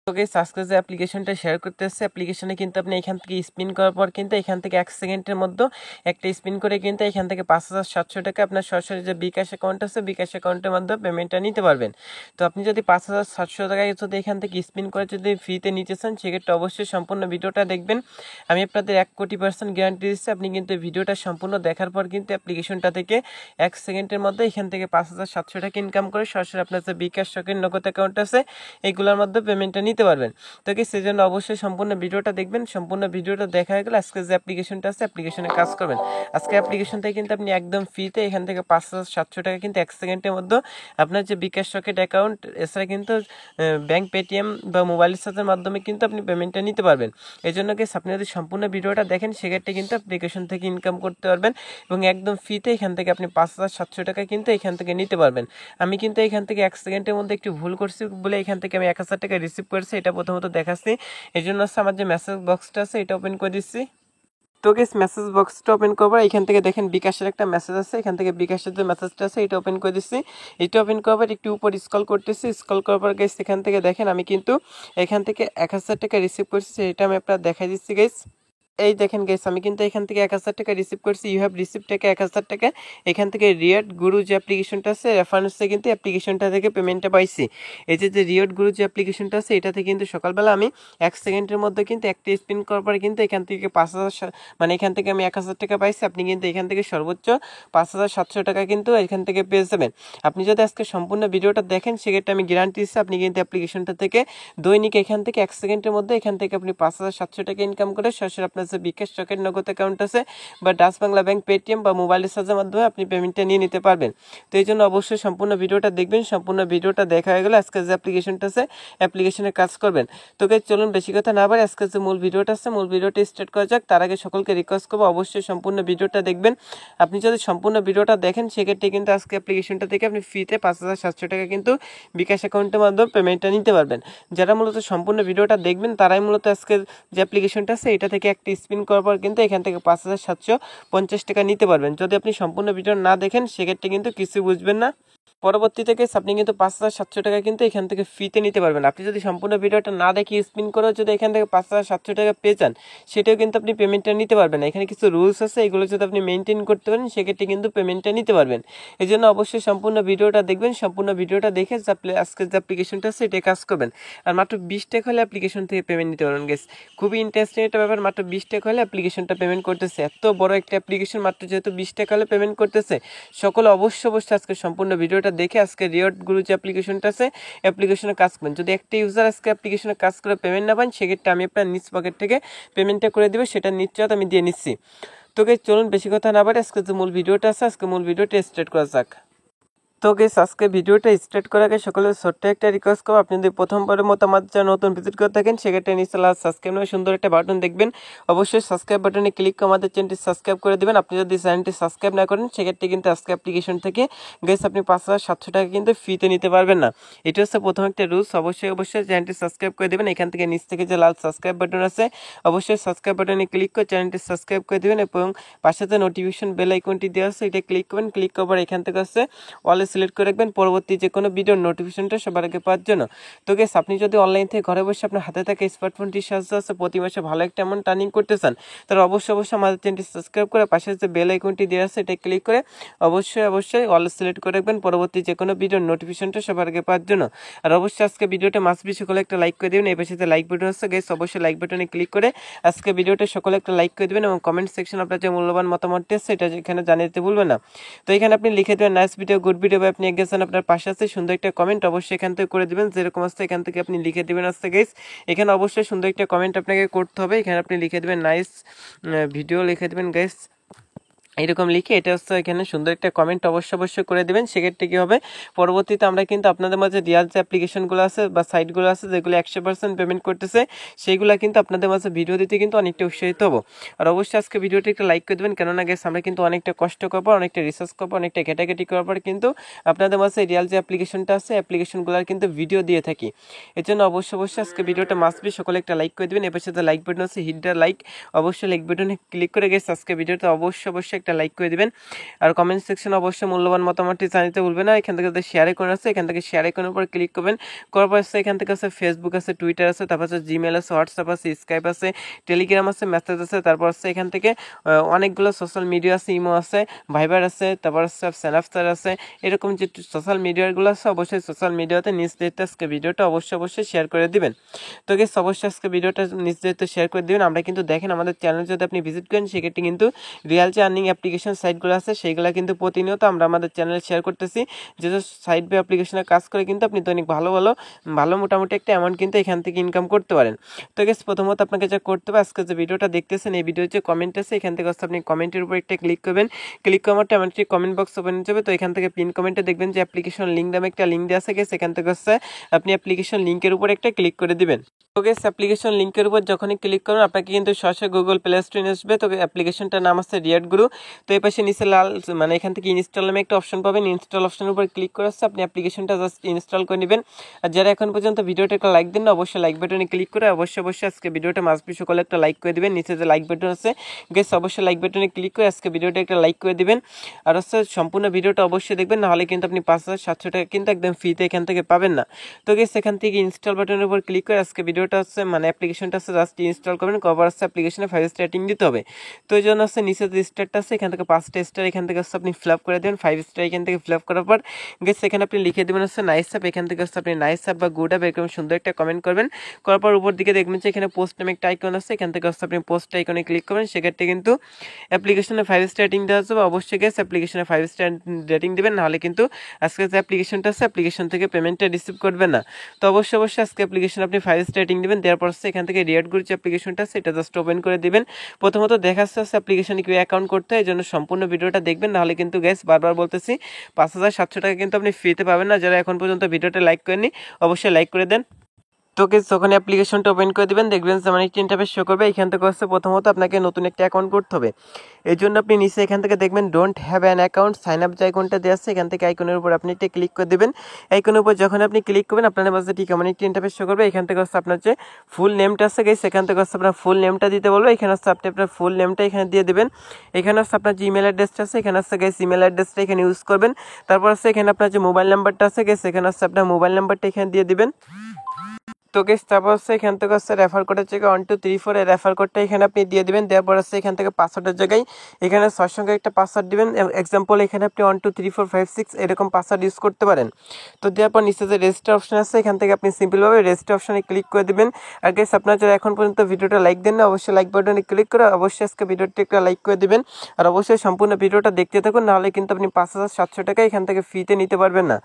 তো গাইস আজকে যে অ্যাপ্লিকেশনটা শেয়ার করতেছে অ্যাপ্লিকেশনে কিন্তু আপনি এখান থেকে স্পিন করার পর কিন্তু এখান থেকে 1 সেকেন্ডের মধ্যে একটা স্পিন করে কিন্তু এখান থেকে 5700 টাকা আপনার সরাসরি যে বিকাশ অ্যাকাউন্ট আছে বিকাশ অ্যাকাউন্টের মাধ্যমে পেমেন্টটা নিতে পারবেন। তো আপনি যদি 5700 টাকায় যদি এখান থেকে স্পিন করে যদি ফ্রিতে নিতে চান সেক্ষেত্রে অবশ্যই সম্পূর্ণ ভিডিওটা দেখবেন। আমি আপনাদের 1,00,00,000% গ্যারান্টি দিচ্ছি আপনি কিন্তু ভিডিওটা সম্পূর্ণ দেখার পর কিন্তু অ্যাপ্লিকেশনটা থেকে 1 সেকেন্ডের মধ্যে এখান থেকে 5700 টাকা ইনকাম করে সরাসরি আপনার যে বিকাশ শখের নগদ অ্যাকাউন্ট আছে এইগুলোর মধ্যে পেমেন্টটা নিতে পারবেন। তো কি সেজন্য অবশ্যই সম্পূর্ণ ভিডিওটা দেখবেন। সম্পূর্ণ ভিডিওটা দেখা হয়ে গেলে আজকে যে অ্যাপ্লিকেশনটা আছে অ্যাপ্লিকেশনে কাজ করবেন। আজকে অ্যাপ্লিকেশন থেকে কিন্তু আপনি একদম ফ্রিতে এখান থেকে 5700 টাকা কিন্তু 1 সেকেন্ডের মধ্যে আপনার যে বিকাশ রকেট অ্যাকাউন্ট এছাড়া কিন্তু ব্যাংক পেটিএম বা মোবাইল রিচার্জের মাধ্যমে কিন্তু আপনি পেমেন্টটা নিতে পারবেন। এই জন্য কি আপনি যদি সম্পূর্ণ ভিডিওটা দেখেন সেক্ষেত্রে কিন্তু অ্যাপ্লিকেশন থেকে ইনকাম করতে পারবেন এবং একদম ফ্রিতে এখান থেকে আপনি 5700 টাকা কিন্তু এখান থেকে নিতে পারবেন। আমি কিন্তু এখান থেকে 1 সেকেন্ডের মধ্যে একটু ভুল করছি বলে এখান থেকে আমি 1000 টাকা রিসিভ করেছি, এটা প্রথমত দেখাচ্ছি। এই জন্য আমার যে মেসেজ বক্সটা আছে এটা ওপেন করে দিচ্ছি। তো গাইস মেসেজ বক্সটা ওপেন করবার এখান থেকে দেখেন বিকাশের একটা মেসেজ আছে, এখান থেকে বিকাশের যে মেসেজটা আছে এটা ওপেন করে দিচ্ছি। এটা ওপেন করবার একটু উপর স্ক্রল করতেছি, স্ক্রল করবার গাইস এখান থেকে দেখেন আমি কিন্তু এখান থেকে 1000 টাকা রিসিভ করছি, এটা আমি আপনার দেখাই দিচ্ছি গাইস। এই দেখেন গাইস আমি কিন্তু এখান থেকে 1000 টাকা রিসিভ করছি। ইউ হ্যাভ রিসিভ টাকা 1000 টাকা এখান থেকে রিয়াট গুরু যে অ্যাপ্লিকেশনটা আছে রেফারেন্সে কিন্তু অ্যাপ্লিকেশনটা থেকে পেমেন্টটা পাইছি। এই যে রিয়াট গুরু যে অ্যাপ্লিকেশনটা আছে এটাতে কিন্তু সকালবেলা আমি 1 সেকেন্ডের মধ্যে কিন্তু একটা স্পিন করার পরে কিন্তু এখান থেকে 5000 মানে এখান থেকে আমি 1000 টাকা পাইছি। আপনি কিন্তু এখান থেকে সর্বোচ্চ 5700 টাকা কিন্তু এখান থেকে পেয়ে যাবেন। আপনি যদি আজকে সম্পূর্ণ ভিডিওটা দেখেন সেক্ষেত্রে আমি গ্যারান্টি দিচ্ছি আপনি কিন্তু অ্যাপ্লিকেশনটা থেকে দৈনিক এখান থেকে 1 সেকেন্ডের মধ্যে এখান থেকে আপনি 5700 টাকা ইনকাম করে সরাসরি আপনার যে বিকাশ চকের নগদ অ্যাকাউন্ট আছে বা ডাচ বাংলা ব্যাংক পেটিএম বা মোবাইল রিচার্জের মাধ্যমে আপনি পেমেন্টটা নিয়ে নিতে পারবেন। তো এই জন্য অবশ্যই সম্পূর্ণ ভিডিওটা দেখবেন। সম্পূর্ণ ভিডিওটা দেখা হয়ে গেলে আজকে যে অ্যাপ্লিকেশনটা আছে অ্যাপ্লিকেশনে কাজ করবেন। তো গাইস চলুন বেশি কথা না বাড়ি আজকে যে মূল ভিডিওটা আছে মূল ভিডিওটা স্টার্ট করা যাক। তার আগে সকলকে রিকোয়েস্ট করবো অবশ্যই সম্পূর্ণ ভিডিওটা দেখবেন। আপনি যদি সম্পূর্ণ ভিডিওটা দেখেন সেক্ষেত্রে কিন্তু আজকে অ্যাপ্লিকেশনটা থেকে আপনি ফ্রিতে 5700 টাকা কিন্তু বিকাশ অ্যাকাউন্টের মাধ্যমে পেমেন্টটা নিতে পারবেন। যারা মূলত সম্পূর্ণ ভিডিওটা দেখবেন তারাই মূলত আজকের যে অ্যাপ্লিকেশনটা আছে এটা থেকে একটা স্পিন করার পর কিন্তু এখান থেকে 5750 টাকা নিতে পারবেন। যদি আপনি সম্পূর্ণ ভিডিও না দেখেন সেক্ষেত্রে কিন্তু কিছু বুঝবেন না। পরবর্তীতে আপনি কিন্তু 5700 টাকা কিন্তু এখান থেকে ফ্রিতে নিতে পারবেন। আপনি যদি সম্পূর্ণ ভিডিওটা না দেখে স্পিন করেও যদি এখান থেকে 5700 টাকা পেয়ে যান সেটাও কিন্তু আপনি পেমেন্টটা নিতে পারবেন। এখানে কিছু রুলস আছে, এগুলো যদি আপনি মেনটেন করতে পারেন সেক্ষেত্রে কিন্তু পেমেন্টটা নিতে পারবেন। এই জন্য অবশ্যই সম্পূর্ণ ভিডিওটা দেখবেন। সম্পূর্ণ ভিডিওটা দেখে আজকের যে অ্যাপ্লিকেশনটা আছে এটা কাজ করবেন। আর মাত্র 20 টাকা হলে অ্যাপ্লিকেশন থেকে পেমেন্ট নিতে পারবেন গেস। খুবই ইন্টারেস্টিং একটা ব্যাপার, মাত্র 20 টাকা হলে অ্যাপ্লিকেশনটা পেমেন্ট করতেছে। এত বড় একটা অ্যাপ্লিকেশন মাত্র যেহেতু 20 টাকা হলে পেমেন্ট করতেছে, সকলে অবশ্যই আজকে সম্পূর্ণ ভিডিওটা দেখে আজকে রিওয়ার্ড গুরু যে অ্যাপ্লিকেশনটা আছে অ্যাপ্লিকেশনে কাজ করবেন। যদি একটা ইউজার আজকে অ্যাপ্লিকেশনে কাজ করে পেমেন্ট না পান সেক্ষেত্রে আমি আপনার নিজ পকেট থেকে পেমেন্টটা করে দেবো, সেটা নিশ্চয়তা আমি দিয়ে নিচ্ছি। তো গাইস চলুন বেশি কথা না বাড়ি আজকে যে মূল ভিডিওটা আছে আজকে মূল ভিডিওটা স্টার্ট করা যাক। তো গাইস আজকে ভিডিওটা স্টার্ট করার আগে সকলের ছোট্ট একটা রিকোয়েস্ট করব, আপনি যদি প্রথমবারের মতো আমাদের চ্যানেল নতুন ভিজিট করে থাকেন সেক্ষেত্রে নিচে লাল সাবস্ক্রাইব নামে সুন্দর একটা বাটন দেখবেন, অবশ্যই সাবস্ক্রাইব বাটনে ক্লিক করে আমাদের চ্যানেলটি সাবস্ক্রাইব করে দিবেন। আপনি যদি চ্যানেলটি সাবস্ক্রাইব না করেন সেক্ষেত্রে কিন্তু আজকে অ্যাপ্লিকেশন থেকে গাইস আপনি 5700 টাকা কিন্তু ফ্রিতে নিতে পারবেন না। এটা হচ্ছে প্রথম একটা রুলস। অবশ্যই চ্যানেলটি সাবস্ক্রাইব করে দিবেন। এখান থেকে নিচ থেকে যে লাল সাবস্ক্রাইব বাটন আছে অবশ্যই সাবস্ক্রাইব বাটনে ক্লিক করে চ্যানেলটি সাবস্ক্রাইব করে দিবেন এবং পাশে যে নোটিফিকেশন বেল আইকনটি দেওয়া আছে এটা ক্লিক করবেন। ক্লিক করার এখান থেকে আছে অলে সিলেক্ট করে রাখবেন পরবর্তী যে কোনো ভিডিওর নোটিফিকেশনটা সবার আগে পাওয়ার জন্য। তো গাইস আপনি যদি অনলাইন থেকে ঘরে বসে আপনার হাতে থাকা স্মার্টফোনটির সাহায্যে আছে প্রতি মাসে ভালো একটা অ্যামাউন্ট আর্নিং করতে চান তাহলে অবশ্যই আমাদের চ্যানেলটি সাবস্ক্রাইব করে পাশে যে বেল আইকনটি দেওয়া আছে এটা ক্লিক করে অবশ্যই অল সিলেক্ট করে রাখবেন পরবর্তী যে কোনো ভিডিওর নোটিফিকেশনটা সবার আগে পাওয়ার জন্য। আর অবশ্যই আজকে ভিডিওটা মাস্ট বি সকলে একটা লাইক করে দেবেন। এই পাশে যে লাইক বাটন আছে গাইস অবশ্যই লাইক বাটনে ক্লিক করে আজকে ভিডিওটা সকলে একটা লাইক করে দেবেন এবং কমেন্ট সেকশন আপনার যে মূল্যবান মতামতটি আছে এটা এখানে জানিয়ে দিতে ভুলবেন না। তো এখানে আপনি লিখে দেবেন নাইস ভিডিও, গুড ভিডিও, বা আপনি গেছেন আপনার পাশে আছে সুন্দর একটা কমেন্ট অবশ্যই এখান থেকে করে দিবেন, যেরকম আসছে এখান থেকে আপনি লিখে দিবেন আসছে গাইস। এখানে অবশ্যই সুন্দর একটা কমেন্ট আপনাকে করতে হবে। এখানে আপনি লিখে দিবেন নাইস ভিডিও লিখে দিবেন গাইস, এরকম লিখে এটা হচ্ছে এখানে সুন্দর একটা কমেন্ট অবশ্যই করে দেবেন। সেক্ষেত্রে কী হবে পরবর্তীতে আমরা কিন্তু আপনাদের মাঝে রিয়াল যে অ্যাপ্লিকেশনগুলো আছে বা সাইটগুলো আছে যেগুলো 100% পেমেন্ট করতেছে সেইগুলো কিন্তু আপনাদের মাঝে ভিডিও দিতে কিন্তু অনেকটা উৎসাহিত হবো। আর অবশ্যই আজকে ভিডিওটি একটা লাইক করে দেবেন, কেননা গেছে আমরা কিন্তু অনেকটা কষ্ট করবো, অনেকটা রিসার্চ করবো, অনেকটা ঘেটাঘেটি করার পর কিন্তু আপনাদের মাঝে রিয়াল যে অ্যাপ্লিকেশনটা আছে অ্যাপ্লিকেশনগুলোর কিন্তু ভিডিও দিয়ে থাকি। এর জন্য অবশ্যই আজকে ভিডিওটা মাস্ট বি সকলে একটা লাইক করে দেবেন। এবার সাথে লাইক বাটন আছে হিট দ্য লাইক, অবশ্যই লাইক বাটনে ক্লিক করে গেছে আজকে ভিডিওতে অবশ্যই একটা লাইক করে দিবেন আর কমেন্ট সেকশনে অবশ্যই মূল্যবান মতামতটি জানাতে ভুলবেন না। এখান থেকে শেয়ার আইকন আছে, এখান থেকে শেয়ার আইকনের উপর ক্লিক করবেন, করার পর এখান থেকে আছে ফেসবুক আছে, টুইটার আছে, তারপর আছে জিমেল আছে, হোয়াটসঅ্যাপ আছে, স্কাইপ আছে, টেলিগ্রাম আছে, মেসেজ আছে, তারপর আছে এখান থেকে অনেকগুলো সোশ্যাল মিডিয়া আছে, ইমো আছে, ভাইবার আছে, তারপর আছে স্ন্যাপচ্যাট আছে, এরকম যে সোশ্যাল মিডিয়াগুলো আছে অবশ্যই সোশ্যাল মিডিয়াতে নিজ দায়িত্বে আজকে ভিডিওটা অবশ্যই শেয়ার করে দিবেন। তো গেস অবশ্যই আজকে ভিডিওটা নিজ দায়িত্বে শেয়ার করে দিবেন। আমরা কিন্তু দেখেন আমাদের চ্যানেল যদি আপনি ভিজিট করেন সেক্ষেত্রে কিন্তু রিয়াল যে আর্নিং অ্যাপ্লিকেশন সাইটগুলো আছে সেইগুলো কিন্তু প্রতিনিয়ত আমরা আমাদের চ্যানেলে শেয়ার করতেছি, যেসব সাইট বা অ্যাপ্লিকেশনে কাজ করে কিন্তু আপনি দৈনিক ভালো মোটামুটি একটা অ্যামাউন্ট কিন্তু এখান থেকে ইনকাম করতে পারেন। তো গেস প্রথমত আপনাকে যা করতে হবে, আজকে যে ভিডিওটা দেখতেছেন এই ভিডিওর যে কমেন্ট আছে এখান থেকে আপনি কমেন্টের উপর একটা ক্লিক করবেন, ক্লিক করার আমার একটি কমেন্ট বক্স ওপেন হয়ে যাবে। তো এখান থেকে পিন কমেন্টে দেখবেন যে অ্যাপ্লিকেশন লিঙ্ক নামে একটা লিঙ্ক দেওয়া আছে, গেস এখান থেকে আপনি অ্যাপ্লিকেশন লিঙ্কের উপর একটা ক্লিক করে দিবেন। তো গেস অ্যাপ্লিকেশন লিঙ্কের উপর যখনই ক্লিক করবেন আপনাকে কিন্তু সরাসরি গুগল প্লে স্টোরে নিয়ে আসবে। তো অ্যাপ্লিকেশনটার নাম আছে রিয়াড গুরু। তো এই পাশে নিচে লাল মানে এখান থেকে ইনস্টল নামে একটা অপশন পাবেন, ইনস্টল অপশনের উপর ক্লিক করে আপনি অ্যাপ্লিকেশনটা জাস্ট ইনস্টল করে নেবেন। আর যারা এখন পর্যন্ত ভিডিওটা একটা লাইক দেন না অবশ্যই লাইক বাটনে ক্লিক করে অবশ্যই আজকে ভিডিওটা মাসবি সকলে একটা লাইক করে দিবেন। নিচে যে লাইক বাটন আছে গেস অবশ্যই লাইক বাটনে ক্লিক করে আজকে ভিডিওটা একটা লাইক করে দিবেন। আর সম্পূর্ণ ভিডিওটা অবশ্যই দেখবেন, নাহলে কিন্তু আপনি 5,700 টাকা কিন্তু একদম ফ্রিতে এখান থেকে পাবেন না। তো গেস এখান থেকে ইনস্টল বাটনের উপর ক্লিক করে আজকে ভিডিওটা মানে অ্যাপ্লিকেশনটা জাস্ট ইনস্টল করবেন, কভার অ্যাপ্লিকেশনে 5 স্টার রেটিং দিতে হবে। তো এই জন্য নিচে যে স্টারটা আছে এখান থেকে 5টা স্টার এখান থেকে আপনি ফিল আপ করে দেবেন। 5 স্টার এখান থেকে ফিল আপ করার পর গেস এখানে আপনি লিখে দেবেন নাইস অ্যাপ, এখান থেকে আপনি নাইস অ্যাপ বা গুড অ্যাপ এরকম সুন্দর একটা কমেন্ট করবেন। করার পর উপর দিকে দেখবেন যে এখানে পোস্ট নামে একটা আইকন আছে, এখান থেকে আপনি পোস্ট আইকনে ক্লিক করবেন। সেক্ষেত্রে কিন্তু অ্যাপ্লিকেশনে 5 স্টার রেটিং দেওয়া যাবে। অবশ্যই গেস অ্যাপ্লিকেশনে 5 স্টার রেটিং দেবেন, নাহলে কিন্তু আজকে যে অ্যাপ্লিকেশনটা আছে অ্যাপ্লিকেশন থেকে পেমেন্টটা রিসিভ করবেন না। তো অবশ্যই আজকে অ্যাপ্লিকেশন আপনি 5 স্টার রেটিং দেবেন। দেওয়ার পর এখান থেকে রিয়াড গুরু যে অ্যাপ্লিকেশনটা আছে এটা জাস্ট ওপেন করে দিবেন। প্রথমত দেখাচ্ছে অ্যাপ্লিকেশনে কি অ্যাকাউন্ট করতে হয়, এই জন্য সম্পূর্ণ ভিডিওটা দেখবেন, নাহলে কিন্তু গ্যাস বারবার বলতেছি 5,700 টাকা কিন্তু আপনি ফ্রিতে পাবেন না। যারা এখন পর্যন্ত ভিডিওটা লাইক করেননি অবশ্যই লাইক করে দেন। তো যখন অ্যাপ্লিকেশনটা ওপেন করে দিবেন দেখবেন যেমন একটি ইন্টারফেস শো করবে। এখান থেকে প্রথমত আপনাকে নতুন একটা অ্যাকাউন্ট করতে হবে। এই জন্য আপনি নিচে এখান থেকে দেখবেন don't have an account sign up যে আইকনটা দেওয়া আছে এখান থেকে আইকনের উপর আপনি একটা ক্লিক করে দেবেন। আইকনের উপর যখন আপনি ক্লিক করবেন আপনার মাঝে ঠিক এমন একটি ইন্টারফেস শো করবে। এখান থেকে আপনার যে ফুল নেমটা আছে গেছে এখান থেকে আপনার ফুল নেমটা দিতে বলবো। এখানে আপনি আপনার ফুল নেমটা এখানে দিয়ে দেবেন। এখানে আপনার যে ইমেল অ্যাড্রেসটা আছে এখানে গেছে ইমেল অ্যাড্রেসটা এখানে ইউজ করবেন। তারপর এখানে আপনার যে মোবাইল নাম্বারটা আছে গেছে এখানে আপনার মোবাইল নাম্বারটা এখানে দিয়ে দিবেন। তো গেস তারপর এখান থেকে রেফার কোডের জায়গায় 1234 এর রেফার কোডটা এখানে আপনি দিয়ে দিবেন। দেওয়ার পর এখান থেকে পাসওয়ার্ডের জায়গায় এখানে 6 সংখ্যার একটা পাসওয়ার্ড দিবেন। এক্সাম্পল এখানে আপনি 123456 এরকম পাসওয়ার্ড ইউজ করতে পারেন। তো দেওয়ার পর নিচে যে রেজিস্টার অপশন আছে এখান থেকে আপনি সিম্পলভাবে রেজিস্টার অপশনে ক্লিক করে দিবেন। আর গেস আপনারা যারা এখন পর্যন্ত ভিডিওটা লাইক দেন না অবশ্যই লাইক বাটনে ক্লিক করে অবশ্যই আজকে ভিডিওটি একটা লাইক করে দিবেন। আর অবশ্যই সম্পূর্ণ ভিডিওটা দেখতে থাকুন, নাহলে কিন্তু আপনি 5,700 টাকা এখান থেকে ফ্রিতে নিতে পারবেন না।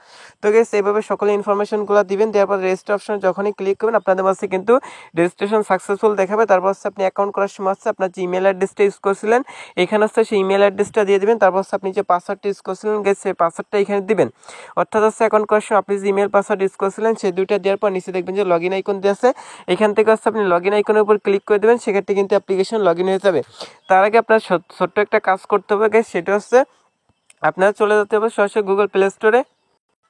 তো গেস এইভাবে সকলে ইনফরমেশনগুলো দিবেন। দেওয়ার পর রেজিস্টার অপশনে যখনই ক্লিক করবেন আপনাদের কাছে কিন্তু রেজিস্ট্রেশন সাকসেসফুল দেখাবে। তারপর আপনি অ্যাকাউন্ট করার সময় আপনার যে ইমেল অ্যাড্রেসটা ইউজ করছিলেন এখানে সেই ইমেল অ্যাড্রেসটা দিয়ে দিবেন। তারপর আপনি যে পাসওয়ার্ডটা ইউজ করছিলেন সেই পাসওয়ার্ডটা এখানে দিবেন। অর্থাৎ অ্যাকাউন্ট করার সময় আপনি যে ইমেল পাসওয়ার্ড ইউজ করছিলেন সেই দুইটা দেওয়ার পর নিচে দেখবেন যে লগ ইন আইকন দেওয়া আছে। এখান থেকে আপনি লগ ইন আইকনের উপর ক্লিক করে দেবেন। সেক্ষেত্রে কিন্তু অ্যাপ্লিকেশন লগ ইন হয়ে যাবে। তার আগে আপনার ছোট্ট একটা কাজ করতে হবে, সেটা আপনারা চলে যেতে হবে সরাসরি গুগল প্লে স্টোরে।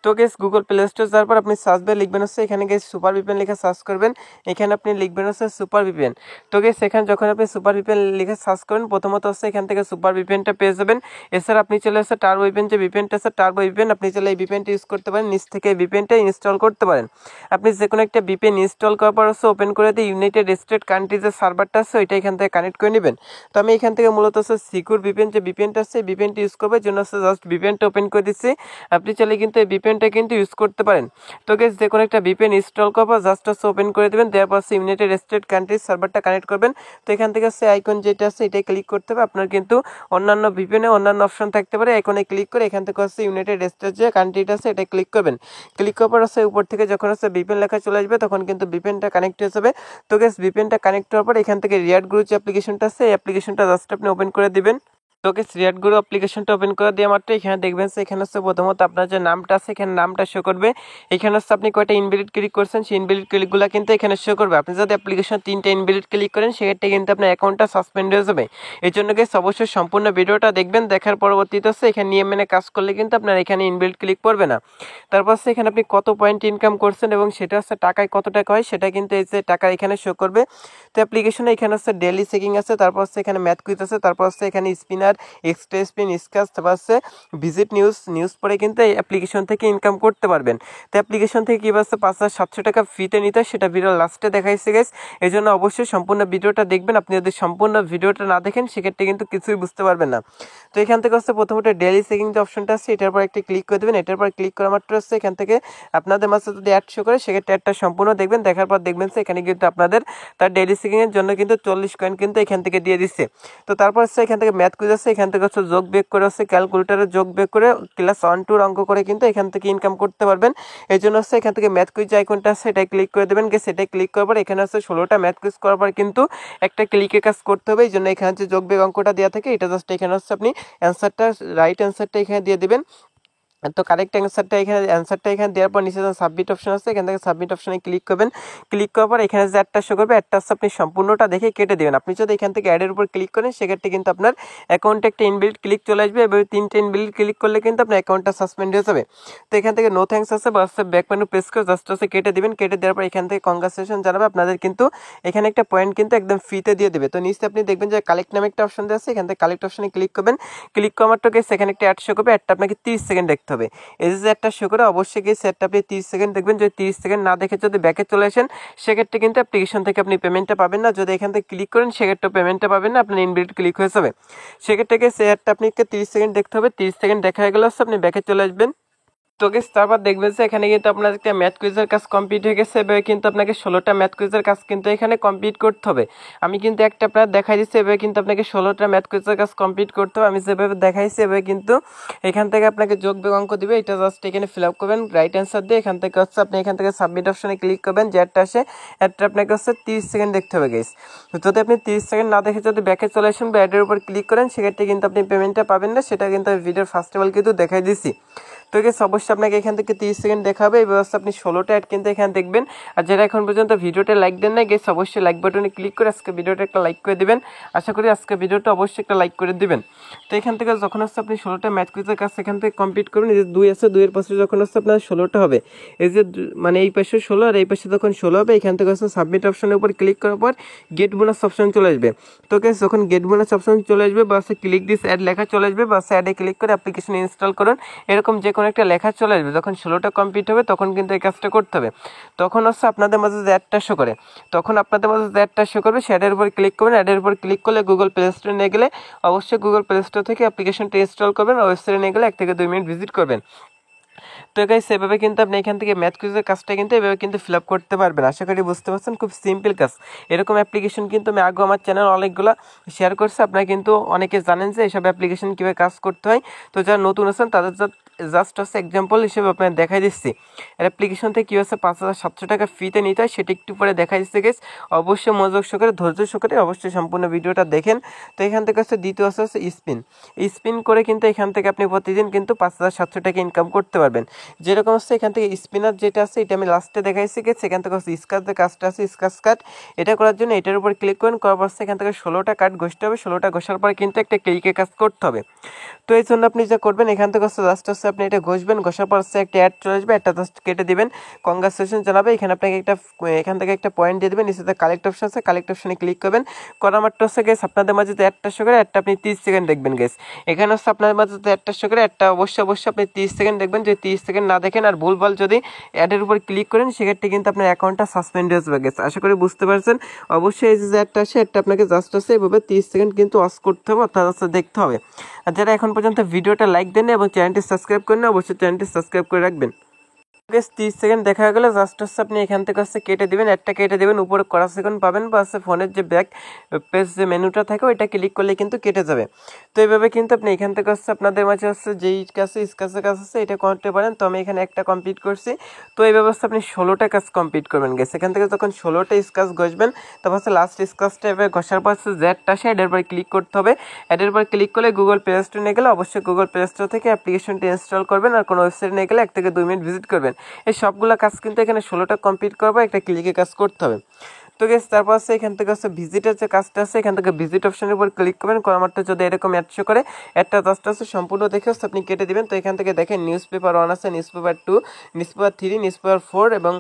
তো গেস গুগল প্লে স্টোর যাওয়ার পর আপনি সার্চ বারে লিখবেন এখানে গেস সুপার ভিপিএন লিখে সার্চ করবেন। এখানে আপনি লিখবেন সুপার ভিপিএন। তো গেস এখানে যখন আপনি সুপার ভিপিএন লিখে সার্চ করবেন প্রথমত এখান থেকে সুপার ভিপিএনটা পেয়ে যাবেন। এছাড়া আপনি চলে টার্বো ভিপিএন যে ভিপিএনটা আছে টার্বো ভিপিএন আপনি চলে এই ভিপিএনটা ইউজ করতে পারেন। নিচ থেকে এই ভিপিএনটা ইনস্টল করতে পারেন। আপনি যে কোনো একটা ভিপিএন ইনস্টল করার পর ওপেন করে দিয়ে ইউনাইটেড স্টেট কান্ট্রি যে সার্ভারটা আছে ওইটা এখান থেকে কানেক্ট করে নেবেন। তো আমি এখান থেকে মূলত সিকিউর ভিপিএন যে ভিপিএনটা আছে ভিপিএনটা ইউজ করবে জন্য জাস্ট ভিপিএনটা ওপেন করে দিচ্ছি। আপনি চাইলে কিন্তু এই ভিপিএনটা কিন্তু ইউজ করতে পারেন। তো গেস যে কোনো একটা ভিপিএন ইনস্টল করবো জাস্ট ওপেন করে দেবেন। দেওয়ার পর ইউনাইটেড স্টেট কান্ট্রি সার্ভারটা কানেক্ট করবেন। তো এখান থেকে আইকন যেটা আছে এটাই ক্লিক করতে হবে। আপনার কিন্তু অন্যান্য ভিপিএনে অন্যান্য অপশন থাকতে পারে। আইকনে ক্লিক করে এখান থেকে ইউনাইটেড স্টেট যে কান্ট্রিটা আছে এটা ক্লিক করবেন। ক্লিক করার পর উপর থেকে যখন ভিপিএন লেখা চলে আসবে তখন কিন্তু ভিপিএনটা কানেক্ট হয়ে যাবে। তো গেস ভিপিএনটা কানেক্ট হওয়ার পর এখান থেকে রিয়াড গুরু যে অ্যাপ্লিকেশনটা আছে এই অ্যাপ্লিকেশনটা জাস্ট আপনি ওপেন করে দিবেন। তো গেস রিয়াড গুরু অ্যাপ্লিকেশনটা ওপেন করে দিয়ে মাত্র এখানে দেখবেন এখানে প্রথমত আপনার যে নামটা আছে এখানে নামটা শো করবে। এখানে আপনি কয়টা ইনভ্যালিড ক্লিক করছেন সেই ইনভ্যালিড ক্লিকগুলো কিন্তু এখানে শো করবে। আপনি যদি অ্যাপ্লিকেশন 3টা ইনভ্যালিড ক্লিক করেন সেক্ষেত্রে কিন্তু আপনার অ্যাকাউন্টটা সাসপেন্ড হয়ে যাবে। এই জন্য গেস অবশ্যই সম্পূর্ণ ভিডিওটা দেখবেন। দেখার পরবর্তীতে এখানে নিয়ম মেনে কাজ করলে কিন্তু আপনার এখানে ইনভ্যালিড ক্লিক করবে না। তারপর এখানে আপনি কত পয়েন্ট ইনকাম করছেন এবং সেটা টাকায় কত টাকা হয় সেটা কিন্তু এই যে টাকা এখানে শো করবে। তো অ্যাপ্লিকেশনে এখানে ডেইলি চেকিং আছে, তারপর এখানে ম্যাথ কুইজ আছে, তারপর এখানে spinner share, extra spin, scratch, তারপর হচ্ছে ভিজিট নিউজ পড়ে কিন্তু এই অ্যাপ্লিকেশন থেকে ইনকাম করতে পারবেন। তো অ্যাপ্লিকেশন থেকে কীভাবে 5,700 টাকা ফ্রিতে নিতে হয় সেটা ভিডিও লাস্টে দেখাইছে গাইস। এই জন্য অবশ্যই সম্পূর্ণ ভিডিওটা দেখবেন। আপনি যদি সম্পূর্ণ ভিডিওটা না দেখেন সেক্ষেত্রে কিন্তু কিছুই বুঝতে পারবেন না। তো এখান থেকে হচ্ছে প্রথমত ডেইলি চেকিং যে অপশনটা আছে এটার পর একটা ক্লিক করে দেবেন। এটার পর ক্লিক করা মাত্র হচ্ছে এখান থেকে আপনাদের মাঝে যদি অ্যাড শো করে সেক্ষেত্রে অ্যাডটা সম্পূর্ণ দেখবেন। দেখার পর দেখবেন যে এখানে কিন্তু আপনাদের তার ডেইলি চেকিংয়ের জন্য কিন্তু 40 কয়েন কিন্তু এখান থেকে দিয়ে দিচ্ছে। তো তারপর হচ্ছে এখান থেকে ম্যাথ কুইজ আছে, এখান থেকে হচ্ছে যোগ বিয়োগ করে হচ্ছে ক্যালকুলেটারে যোগ বিয়োগ করে ক্লাস 1-2 অঙ্ক করে কিন্তু এখান থেকে ইনকাম করতে পারবেন। এই জন্য হচ্ছে এখান থেকে ম্যাথ কুইজ আইকনটা আছে এটাই ক্লিক করে দেবেন। সেটাই ক্লিক করার পর এখানে হচ্ছে 16টা ম্যাথ কুইজ করার পর কিন্তু একটা ক্লিকে কাজ করতে হবে। এই জন্য এখানে হচ্ছে যোগ বিয়োগ অঙ্কটা দেওয়া থাকে, এটা জাস্ট এখানে হচ্ছে আপনি অ্যান্সারটা রাইট অ্যান্সারটা এখানে দিয়ে দেবেন। তো কারেক্ট অ্যান্সারটা এখানে দেওয়ার পর নিচে সাবমিট অপশন আছে, এখান থেকে সাবমিট অপশনে ক্লিক করবেন। ক্লিক করার পর এখানে যে অ্যাডটা শো করবে অ্যাডটা আপনি সম্পূর্ণটা দেখে কেটে দেবেন। আপনি যদি এখান থেকে অ্যাডের উপর ক্লিক করেন সেক্ষেত্রে কিন্তু আপনার অ্যাকাউন্টে একটা ইনবিল্ট ক্লিক চলে আসবে এবং 3টে ইনবিল্ট ক্লিক করলে কিন্তু আপনার অ্যাকাউন্টটা সাসপেন্ড হয়ে যাবে। তো এখান থেকে নো থ্যাঙ্কস আছে বা ব্যাক মেনু প্রেস করে জাস্ট হচ্ছে কেটে দেবেন। কেটে দেওয়ার পর এখান থেকে কংগ্রাচুলেশন জানাবে আপনাদের কিন্তু এখানে একটা পয়েন্ট কিন্তু একদম ফ্রিতে দিয়ে দেবে। তো নিচে আপনি দেখবেন যে কালেক্ট নামে একটা অপশন দেওয়া আছে, এখান থেকে কালেক্ট অপশনে ক্লিক করবেন। ক্লিক করার মাত্র সেখানে একটা অ্যাড শো করবে, অ্যাডটা আপনাকে 30 সেকেন্ড দেখতে হবে। এই যে একটা শো করে অবশ্যই গিয়ে সেটটা আপনি 30 সেকেন্ড দেখবেন। যদি 30 সেকেন্ড না দেখে যদি ব্যাকে চলে আসেন সেক্ষেত্রে কিন্তু অ্যাপ্লিকেশন থেকে আপনি পেমেন্টটা পাবেন না। যদি এখান থেকে ক্লিক করেন সেক্ষেত্রে পেমেন্টটা পাবেন না, আপনার ইনবিল্ট ক্লিক হয়ে যাবে। সেক্ষেত্রে গিয়ে সেটটা আপনাকে 30 সেকেন্ড দেখতে হবে। 30 সেকেন্ড দেখা হয়ে গেলে আপনি ব্যাকে চলে আসবেন। তো গেস তারপর দেখবেন যে এখানে কিন্তু আপনার একটা ম্যাথ কুইজের কাজ কমপ্লিট হয়ে গেছে। এভাবে কিন্তু আপনাকে 16টা ম্যাথ কুইজের কাজ কিন্তু এখানে কমপ্লিট করতে হবে। আমি কিন্তু একটা আপনার দেখাই দিচ্ছি, এভাবে কিন্তু আপনাকে 16টা ম্যাথ কুইজের কাজ কমপ্লিট করতে হবে। আমি যেভাবে দেখাইছি এভাবে কিন্তু এখান থেকে আপনাকে যোগ বিয়োগ অঙ্ক দিবে, এটা জাস্ট এখানে ফিল আপ করবেন রাইট অ্যান্সার দিয়ে। এখান থেকে হচ্ছে আপনি এখান থেকে সাবমিট অপশনে ক্লিক করবেন, যে অ্যাডটা আসে অ্যাডটা আপনাকে হচ্ছে 30 সেকেন্ড দেখতে হবে গেস। যদি আপনি 30 সেকেন্ড না দেখে যদি ব্যাকে চলে আসেন বা অ্যাডের উপর ক্লিক করেন সেক্ষেত্রে কিন্তু আপনি পেমেন্টটা পাবেন না, সেটা কিন্তু আমি ভিডিওর ফার্স্ট অফ অল কিন্তু দেখাই দিচ্ছি। তো গেস অবশ্যই আপনাকে এখান থেকে 30 সেকেন্ড দেখাবে, এই ব্যবস্থা আপনি 16টা অ্যাড কিন্তু এখানে দেখবেন। আর যারা এখন পর্যন্ত ভিডিওটা লাইক দেন না গেস অবশ্যই লাইক বাটনে ক্লিক করে আজকে ভিডিওটা একটা লাইক করে দিবেন। আশা করি আজকে ভিডিওটা অবশ্যই একটা লাইক করে দিবেন। তো এখান থেকে যখন হচ্ছে আপনি 16টা ম্যাথ কুইজের কাজ এখান থেকে কমপ্লিট করবেন, এই যে 2 আছে 2 এর পাশে যখন হচ্ছে আপনার 16টা হবে, এই যে মানে এই পাশে 16 আর এই পাশে যখন 16 হবে এখান থেকে হচ্ছে সাবমিট অপশনের উপর ক্লিক করার পর গেট বোনাস অপশন চলে আসবে। তো গেস যখন গেট বোনাস অপশন চলে আসবে বা ক্লিক দিস অ্যাড লেখা চলে আসবে বা অ্যাডে ক্লিক করে অ্যাপ্লিকেশন ইনস্টল করুন, এরকম যে কোনো একটা লেখা চলে আসবে। যখন 16টা কমপ্লিট হবে তখন কিন্তু এই কাজটা করতে হবে। তখন হচ্ছে আপনাদের মাঝে যে অ্যাডটা শো করে তখন আপনাদের মাঝে যে অ্যাডটা শো করবে সে অ্যাডের উপর ক্লিক করবেন। অ্যাডের উপর ক্লিক করলে গুগল প্লে স্টোরে নিয়ে গেলে অবশ্যই গুগল প্লে স্টোর থেকে অ্যাপ্লিকেশনটা ইনস্টল করবেন, ওয়েবসাইটে নিয়ে গেলে 1 থেকে 2 মিনিট ভিজিট করবেন। তো গাইস সেভাবে কিন্তু আপনি এখান থেকে ম্যাথ কুইজের কাজটা কিন্তু এভাবে কিন্তু ফিল আপ করতে পারবেন। আশা করি বুঝতে পারছেন, খুব সিম্পল কাজ। এরকম অ্যাপ্লিকেশন কিন্তু আমি আগে আমার চ্যানেল অনেকগুলো শেয়ার করছি, আপনারা কিন্তু অনেকে জানেন যে এইসব অ্যাপ্লিকেশন কীভাবে কাজ করতে হয়। তো যারা নতুন আছেন তাদের জাস্ট হচ্ছে এক্সাম্পল হিসেবে আপনার দেখাই দিচ্ছি অ্যাপ্লিকেশন থেকে কী হচ্ছে 5,700 টাকা ফ্রিতে নিতে হয় সেটা একটু পরে দেখাই দিচ্ছে গাইস। অবশ্যই মনোযোগ সহকারে ধৈর্য সহকারে অবশ্যই সম্পূর্ণ ভিডিওটা দেখেন। তো এখান থেকে হচ্ছে দ্বিতীয় হচ্ছে স্পিন করে কিন্তু এখান থেকে আপনি প্রতিদিন কিন্তু 5,700 টাকা ইনকাম করতে পারবেন। যেরকম হচ্ছে এখান থেকে স্পিনার যেটা আছে এটা আমি লাস্টে দেখাইছি গেছে। এখান থেকে হচ্ছে স্ক্র্যাচ যে কাজটা আছে স্ক্র্যাচ কাট, এটা করার জন্য এটার উপর ক্লিক করেন, করার পর এখান থেকে 16টা কাট ঘষতে হবে। 16টা ঘষার পরে কিন্তু একটা ক্লিকে কাজ করতে হবে। তো এই জন্য আপনি যা করবেন এখান থেকে হচ্ছে জাস্ট হচ্ছে আপনি এটা ঘষবেন, ঘষার পর হচ্ছে একটা অ্যাড চলে আসবে, একটা জাস্ট কেটে দিবেন, কংগ্রাচুলেশন জানাবে। এখানে আপনাকে এখান থেকে একটা পয়েন্ট দিয়ে দেবেন, নিচে কালেক্ট অপশন আছে কালেক্ট অপশনে ক্লিক করবেন। করার মাত্র হচ্ছে গেস আপনাদের মাঝে যে অ্যাডটা শো করে অ্যাডটা আপনি 30 সেকেন্ড দেখবেন গেস। এখানে হচ্ছে আপনাদের মাঝে যে অ্যাডটা শো করে অ্যাডটা অবশ্যই আপনি 30 সেকেন্ড দেখবেন। যে 30 সেকেন্ড না দেখেন আর ভুলভাল যদি অ্যাডের উপর ক্লিক করেন সেক্ষেত্রে কিন্তু আপনার অ্যাকাউন্টটা সাসপেন্ড হয়ে যাবে গেছে। আশা করি বুঝতে পারছেন। অবশ্যই এই যে অ্যাডটা আসে অ্যাডটা আপনাকে জাস্ট আছে এভাবে 30 সেকেন্ড কিন্তু ওয়াচ করতে হবে, অর্থাৎ দেখতে হবে। আর যারা এখন পর্যন্ত ভিডিওটা লাইক দেন এবং চ্যানেলটি সাবস্ক্রাইব করেন অবশ্যই চ্যানেলটি সাবস্ক্রাইব করে রাখবেন। 30 সেকেন্ড দেখা গেলে জাস্ট হচ্ছে আপনি এখান থেকে হচ্ছে কেটে দেবেন, একটা কেটে দেবেন, উপরে করা সেকেন্ড পাবেন বা হচ্ছে ফোনের যে ব্যাক পেজ যে মেনুটা থাকে ওইটা ক্লিক করলে কিন্তু কেটে যাবে। তো এইভাবে কিন্তু আপনি এখান থেকে হচ্ছে আপনাদের মাঝে হচ্ছে যেই স্ক্র্যাচের কাজ আছে এটা করতে পারেন। তো আমি এখানে একটা কমপ্লিট করছি। তো এই ব্যবস্থা আপনি 16টা কাজ কমপ্লিট করবেন গেছে। এখান থেকে যখন 16টা স্ক্র্যাচ ঘষবেন তারপর হচ্ছে লাস্ট স্ক্র্যাচটা এভাবে ঘষার পর হচ্ছে জ্যাডটা আসে অ্যাডের পর ক্লিক করতে হবে। অ্যাডের পর ক্লিক করলে গুগল প্লে স্টোরে নিয়ে গেলে অবশ্যই গুগল প্লে স্টোর থেকে অ্যাপ্লিকেশনটি ইনস্টল করবেন, আর কোনো ওয়েবসাইট নিয়ে গেলে 1 থেকে 2 মিনিট ভিজিট করবেন। এই সবগুলো কাজ কিন্তু এখানে 16টা কমপ্লিট করবো, একটা ক্লিকে কাজ করতে হবে। তো গেস তারপর আছে এখান থেকে হচ্ছে ভিজিটের যে কাজটা আছে এখান থেকে ভিজিট অপশনের উপর ক্লিক করবেন। করার মাত্র যদি এরকম অ্যাড শো করে একটা জাস্ট আছে সম্পূর্ণ দেখে হচ্ছে আপনি কেটে দিবেন। তো এখান থেকে দেখেন নিউজ পেপার 1 আছে, news paper 2, news paper 3, news paper 4 এবং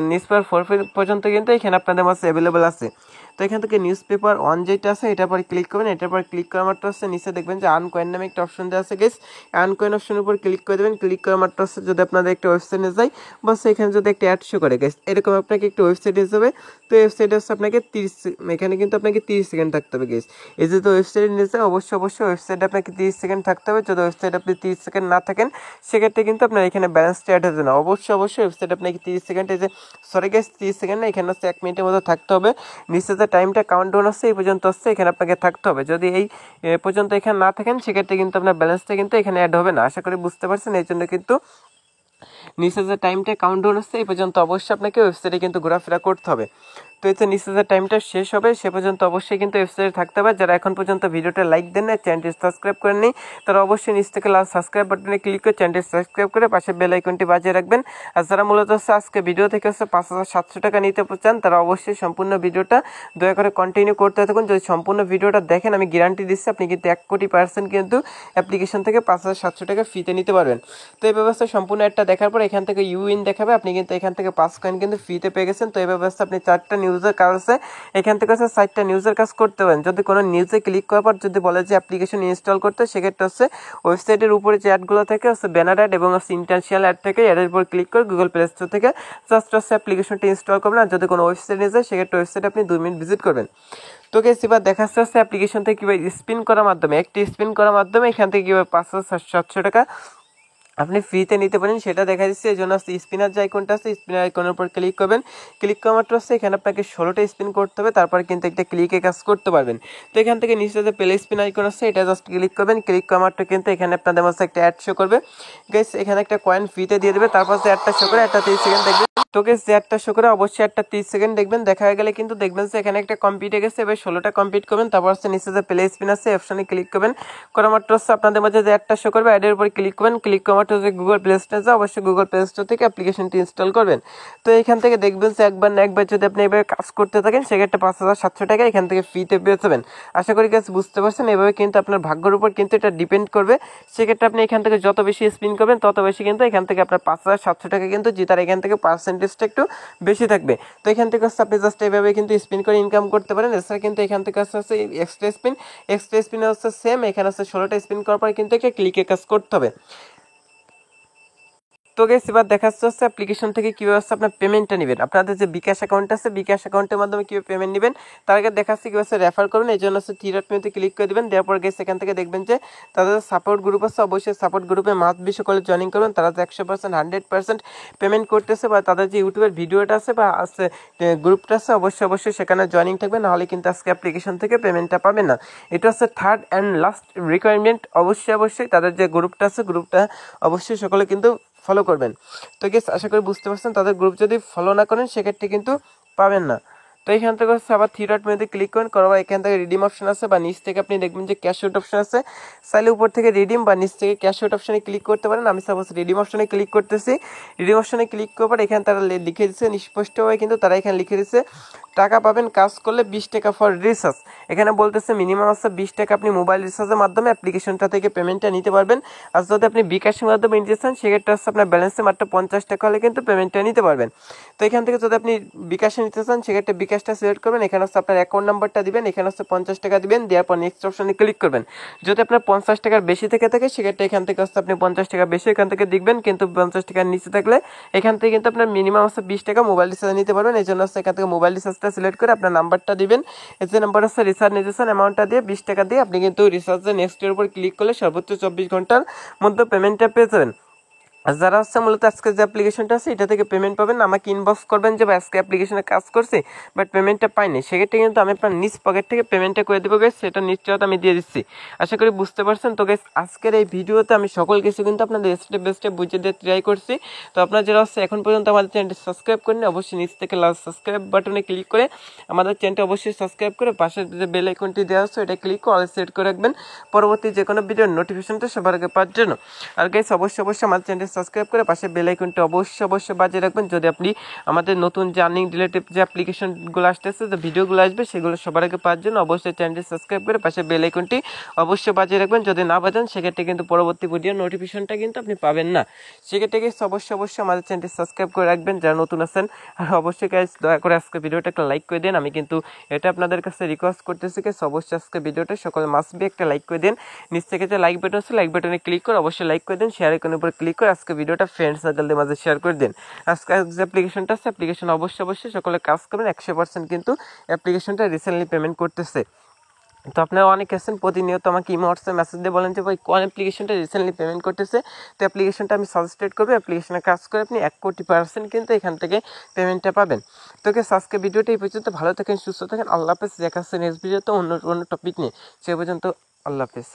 নিউজ পেপার 4 পর্যন্ত কিন্তু এখানে আপনাদের মাঝে অ্যাভেলেবেল আছে। তো এখান থেকে নিউজ পেপার 1 যেটা আছে এটার পর ক্লিক করবেন। এটার পর ক্লিক করা মাত্র হচ্ছে নিচে দেখবেন যে আনকয়েন নামে একটা অপশন দেওয়া আছে গাইস। আনকয়েন অপশনের উপর ক্লিক করে দেবেন। ক্লিক করা মাত্র হচ্ছে যদি আপনাদের একটা ওয়েবসাইটে যায় বা এখানে যদি একটা অ্যাড শো করে গাইস, এরকম আপনাকে একটা ওয়েবসাইট এসে যাবে। তো ওয়েবসাইটে হচ্ছে আপনাকে 30 এখানে কিন্তু আপনাকে 30 সেকেন্ড থাকতে হবে গাইস। এই যে তো ওয়েবসাইটে নিয়ে যায় অবশ্যই ওয়েবসাইটে আপনাকে 30 সেকেন্ড থাকতে হবে। যদি ওয়েবসাইটে আপনি 30 সেকেন্ড না থাকেন সেক্ষেত্রে কিন্তু আপনার এখানে ব্যালেন্সটা অ্যাড হচ্ছে না। অবশ্যই ওয়েবসাইট আপনাকে 30 সেকেন্ড, এই যে সরি গাইস 30 সেকেন্ড না, এখানে হচ্ছে 1 মিনিটের মতো থাকতে হবে। নিচে যে টাইমটা কাউন্টডাউন হচ্ছে এই পর্যন্ত হচ্ছে এখানে আপনাকে থাকতে হবে। যদি এই পর্যন্ত এখানে না থাকেন সেক্ষেত্রে কিন্তু আপনার ব্যালেন্সটা কিন্তু এখানে অ্যাড হবে না। আশা করি বুঝতে পারছেন। এই জন্য কিন্তু নিচে যে টাইমটা কাউন্টডাউন হচ্ছে এই পর্যন্ত অবশ্যই আপনাকে ওয়েবসাইটে কিন্তু ঘোরাফেরা করতে হবে। তো এই যে নিচে যে টাইমটা শেষ হবে সে পর্যন্ত অবশ্যই কিন্তু ওয়েবসাইটে থাকতে হবে। যারা এখন পর্যন্ত ভিডিওটা লাইক দেন না, চ্যানেলটি সাবস্ক্রাইব করেন নি, তারা অবশ্যই নিচ থেকে লাল সাবস্ক্রাইব বাটনে ক্লিক করে চ্যানেলটি সাবস্ক্রাইব করে পাশে বেল আইকনটি বাজিয়ে রাখবেন। আর যারা মূলত হচ্ছে আজকে ভিডিও থেকে হচ্ছে 5700 টাকা নিতে চান তারা অবশ্যই সম্পূর্ণ ভিডিওটা দয়া করে কন্টিনিউ করতে থাকুন। যদি সম্পূর্ণ ভিডিওটা দেখেন আমি গ্যারান্টি দিচ্ছি আপনি কিন্তু 1,00,00,000% কিন্তু অ্যাপ্লিকেশন থেকে 5700 টাকা ফ্রিতে নিতে পারবেন। তো এই ব্যবস্থা সম্পূর্ণ একটা দেখার পর এখান থেকে ইউইন দেখাবে, আপনি কিন্তু এখান থেকে 5 কয়েন কিন্তু ফ্রিতে পেয়ে গেছেন। তো এই ব্যবস্থা আপনি 4টা নিউজের কাজ আছে, এখান থেকে হচ্ছে 4টা নিউজের কাজ করতে পারেন। যদি কোনো নিউজে ক্লিক করার পর যদি বলে যে অ্যাপ্লিকেশন ইনস্টল করতে, সেক্ষেত্রে হচ্ছে ওয়েবসাইটের উপরে যে অ্যাডগুলো থাকে হচ্ছে ব্যানার অ্যাড এবং হচ্ছে ইন্টারন্যাশনাল অ্যাড থেকে অ্যাডের উপর ক্লিক করে গুগল প্লে স্টোর থেকে জাস্ট হচ্ছে অ্যাপ্লিকেশনটা ইনস্টল করবেন। আর যদি কোনো ওয়েবসাইটে যায় সেক্ষেত্রে ওয়েবসাইটে আপনি 2 মিনিট ভিজিট করবেন। তো গাইস এবার দেখাচ্ছে হচ্ছে অ্যাপ্লিকেশন থেকে কীভাবে স্পিন করার মাধ্যমে, একটি স্পিন করার মাধ্যমে এখান থেকে কীভাবে 500-700 টাকা আপনি ফ্রিতে নিতে পারেন সেটা দেখা দিচ্ছে। এই জন্য স্পিনার যে আইকনটা আছে স্পিনার আইকনের উপর ক্লিক করবেন। ক্লিক করা মাত্র হচ্ছে এখানে আপনাকে 16টা স্পিন করতে হবে, তারপর কিন্তু একটা ক্লিকে কাজ করতে পারবেন। তো এখান থেকে নিচে যে প্লে স্পিন আইকন আছে এটা জাস্ট ক্লিক করবেন। ক্লিক করা মাত্র কিন্তু এখানে আপনাদের মাঝে একটা অ্যাড শো করবে গাইস, এখানে একটা কয়েন ফ্রিতে দিয়ে দেবে। তারপর যে অ্যাডটা শো করে একটা 30 সেকেন্ড দেখবেন। তো গাইস যে অ্যাডটা শো করে অবশ্যই একটা 30 সেকেন্ড দেখবেন। দেখা হয়ে গেলে কিন্তু দেখবেন যে এখানে একটা কমপ্লিট হয়ে গেছে। এবার 16টা কমপ্লিট করবেন। তারপর হচ্ছে নিচে যে প্লে স্পিন আছে অপশনে ক্লিক করবেন। করা মাত্র হচ্ছে আপনাদের মাঝে যে অ্যাডটা শো করবে অ্যাডের উপর ক্লিক করবেন। ক্লিক করা মাত্র যে গুগল প্লে স্টোরে অবশ্যই গুগল প্লে স্টোর থেকে অ্যাপ্লিকেশনটি ইনস্টল করবেন। তো এখান থেকে দেখবেন যে একবার না একবার যদি আপনি এভাবে কাজ করতে থাকেন সেক্ষেত্রে 5700 টাকা এখান থেকে ফ্রিতে পেয়ে যাবেন। আশা করি গাইস বুঝতে পারছেন। এভাবে কিন্তু আপনার ভাগ্যের উপর কিন্তু এটা ডিপেন্ড করবে। সেক্ষেত্রে আপনি এখান থেকে যত বেশি স্পিন করবেন তত বেশি কিন্তু এখান থেকে আপনার 5700 টাকা কিন্তু জেতার এখান থেকে পার্সেন্টেজটা একটু বেশি থাকবে। তো এখান থেকে হচ্ছে আপনি জাস্ট এইভাবে কিন্তু স্পিন করে ইনকাম করতে পারেন। এছাড়া কিন্তু এখান থেকে হচ্ছে এক্সট্রা স্পিন হচ্ছে সেম, এখানে হচ্ছে 16টা স্পিন করার পর কিন্তু একটা ক্লিকে কাজ করতে হবে। তো গাইস এবার দেখাচ্ছে হচ্ছে অ্যাপ্লিকেশন থেকে কীভাবে হচ্ছে আপনার পেমেন্টটা নেবেন। আপনাদের যে বিকাশ অ্যাকাউন্ট আছে বিকাশ অ্যাকাউন্টের মাধ্যমে কীভাবে পেমেন্ট নেবেন তার আগে দেখাচ্ছে কীভাবে রেফার করবেন। এই জন্য হচ্ছে 3 ডট মেনুতে ক্লিক করে দেবেন। দেওয়ার পর গাইস এখান থেকে দেখবেন যে তাদের সাপোর্ট গ্রুপ আছে, অবশ্যই সাপোর্ট গ্রুপে মাস্ট বি সকলে জয়েনিং করবেন। তারা যে 100% 100% পেমেন্ট করতেছে বা তাদের যে ইউটিউবের ভিডিওটা আছে বা আছে গ্রুপটা আছে অবশ্যই সেখানে জয়েনিং থাকবে, নাহলে কিন্তু আজকে অ্যাপ্লিকেশন থেকে পেমেন্টটা পাবেন না। এটা হচ্ছে থার্ড অ্যান্ড লাস্ট রিকোয়ারমেন্ট। অবশ্যই তাদের যে গ্রুপটা আছে গ্রুপটা অবশ্যই সকলে কিন্তু ফলো করবেন। তো গেস আশা করি বুঝতে পারছেন। তাদের গ্রুপ যদি ফলো না করেন সেক্ষেত্রে কিন্তু পাবেন না। তো এখান থেকে হচ্ছে আবার 3 ডট মেনুতে ক্লিক করেন। করার এখান থেকে রিডিম অপশন আছে বা নিচ থেকে আপনি দেখবেন যে ক্যাশ আউট অপশন আছে। চাইলে উপর থেকে রিডিম বা নিচ থেকে ক্যাশ আউট অপশনে ক্লিক করতে পারেন। আমি সাপোজ রিডিম অপশনে ক্লিক করতেছি। রিডিম অপশনে ক্লিক করার পর এখানে তারা লিখে দিচ্ছে স্পষ্টভাবে, কিন্তু তারা এখানে লিখে দিচ্ছে টাকা পাবেন কাজ করলে 20 টাকা ফর রিচার্জ। এখানে বলতেছে মিনিমাম হচ্ছে 20 টাকা আপনি মোবাইল রিচার্জের মাধ্যমে অ্যাপ্লিকেশনটা থেকে পেমেন্টটা নিতে পারবেন। আর যদি আপনি বিকাশের মাধ্যমে নিতে চান সেক্ষেত্রে হচ্ছে আপনার ব্যালেন্সে মাত্র 50 টাকা হলে কিন্তু পেমেন্টটা নিতে পারবেন। তো এখান থেকে যদি আপনি বিকাশে নিতে চান সেক্ষেত্রে বিকাশটা সিলেক্ট করবেন। এখানে হচ্ছে আপনার অ্যাকাউন্ট নাম্বারটা দিবেন, এখানে হচ্ছে 50 টাকা দিবেন, দেওয়ার পর নেক্সট অপশনে ক্লিক করবেন। যদি আপনার 50 টাকার বেশি থেকে থাকে সেক্ষেত্রে এখান থেকে হচ্ছে আপনি 50 টাকা বেশি এখান থেকে দেখবেন, কিন্তু 50 টাকার নিচে থাকলে এখান থেকে কিন্তু আপনার মিনিমাম হচ্ছে 20 টাকা মোবাইল রিচার্জ নিতে পারবেন। এই জন্য হচ্ছে এখান থেকে মোবাইল রিচার্জটা সিলেক্ট করে আপনার নাম্বারটা দিবেন। এই যে নাম্বার হচ্ছে রিচার্জ নিতে চান অ্যামাউন্টটা দিয়ে 20 টাকা দিয়ে আপনি কিন্তু রিচার্জের নেক্সটের উপর ক্লিক করলে সর্বোচ্চ 24 ঘন্টার মধ্যে পেমেন্টটা পেয়ে যাবেন। আর যারা হচ্ছে মূলত আজকে যে অ্যাপ্লিকেশনটা আছে এটা থেকে পেমেন্ট পাবেন, আমাকে ইনবক্স করবেন যে আজকে অ্যাপ্লিকেশনে কাজ করছি বাট পেমেন্টটা পাইনি, সেক্ষেত্রে কিন্তু আমি আপনার নিজ পকেট থেকে পেমেন্টটা করে দেবো গাইস, সেটা নিশ্চয়তা আমি দিয়ে দিচ্ছি। আশা করি বুঝতে পারছেন। তো গাইস আজকের এই ভিডিওতে আমি সকল কিছু কিন্তু আপনাদের স্টেপ বাই স্টেপ বুঝিয়ে দিয়ে ট্রাই করছি। তো আপনারা যারা হচ্ছে এখন পর্যন্ত আমাদের চ্যানেলটি সাবস্ক্রাইব করেন অবশ্যই নিচ থেকে লাল সাবস্ক্রাইব বাটনে ক্লিক করে আমাদের চ্যানেলটি অবশ্যই সাবস্ক্রাইব করে পাশের যে বেল আইকনটি দেওয়া আছে এটা ক্লিক করে অল সেট করে রাখবেন পরবর্তী যে কোনো ভিডিওর নোটিফিকেশনটা সবার আগে পাওয়ার জন্য। আর গাইস অবশ্যই আমার চ্যানেলটি সাবস্ক্রাইব করে পাশে বেল আইকনটি অবশ্যই বাজিয়ে রাখবেন। যদি আপনি আমাদের নতুন যে আর্নিং রিলেটেড যে অ্যাপ্লিকেশনগুলো আসতেছে, যে ভিডিওগুলো আসবে, সেগুলো সবার আগে পাওয়ার জন্য অবশ্যই চ্যানেলটি সাবস্ক্রাইব করে পাশে বেল আইকনটি অবশ্যই বাজিয়ে রাখবেন। যদি না বাজান সেক্ষেত্রে কিন্তু পরবর্তী ভিডিও নোটিফিকেশনটা কিন্তু আপনি পাবেন না। সেক্ষেত্রে অবশ্যই আমাদের চ্যানেলটি সাবস্ক্রাইব করে রাখবেন যারা নতুন আছেন। আর অবশ্যই গাইস দয়া করে আজকে ভিডিওটা একটা লাইক করে দেন। আমি কিন্তু এটা আপনাদের কাছে রিকোয়েস্ট করতেছি গাইস, অবশ্যই আজকে ভিডিওটা সকলে মাস্ট বি একটা লাইক করে দেন। নিচ থেকে যে লাইক বাটন আছে, লাইক বাটনে ক্লিক করে অবশ্যই লাইক করে দেন। শেয়ার আইকনের উপর ক্লিক করে আজকে ভিডিওটা ফ্রেন্ড সার্কেলদের মাঝে শেয়ার করে দেন। আজকে যে অ্যাপ্লিকেশনটা আছে, অ্যাপ্লিকেশন অবশ্যই সকলে কাজ করবেন। 100% কিন্তু অ্যাপ্লিকেশনটা রিসেন্টলি পেমেন্ট করতেছে। তো আপনারা অনেক আছেন প্রতিনিয়ত আমাকে ইমো হোয়াটসঅ্যাপ মেসেজ দিয়ে বলেন যে ভাই কোন অ্যাপ্লিকেশনটা রিসেন্টলি পেমেন্ট করতেছে। তো অ্যাপ্লিকেশনটা আমি সাজেস্টেড করবো, অ্যাপ্লিকেশনে কাজ করে আপনি 1,000,000% কিন্তু এখান থেকে পেমেন্টটা পাবেন। তো আজকে ভিডিওটা এই পর্যন্ত। ভালো থাকেন, সুস্থ থাকেন, আল্লাহ হাফেজ। দেখা হচ্ছে নেক্সট ভিডিওতে অন্য টপিক নিয়ে। সে পর্যন্ত আল্লাহ হাফেজ।